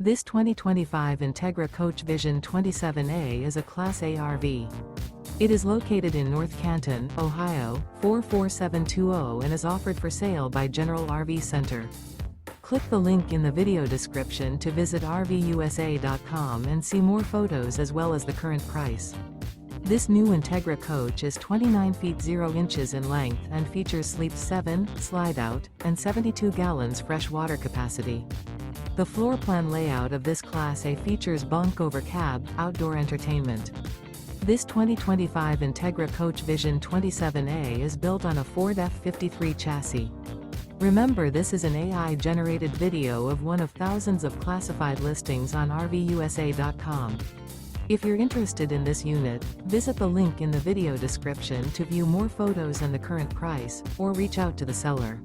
This 2025 Entegra Coach Vision 27A is a Class A RV. It is located in North Canton, Ohio, 44720 and is offered for sale by General RV Center. Click the link in the video description to visit RVUSA.com and see more photos as well as the current price. This new Entegra coach is 29 feet 0 inches in length and features Sleep 7, Slideout, and 72 gallons fresh water capacity. The floor plan layout of this Class A features Bunk Over Cab, outdoor entertainment. This 2025 Entegra Coach Vision 27A is built on a Ford F53 chassis. Remember, this is an AI-generated video of one of thousands of classified listings on RVUSA.com. If you're interested in this unit, visit the link in the video description to view more photos and the current price, or reach out to the seller.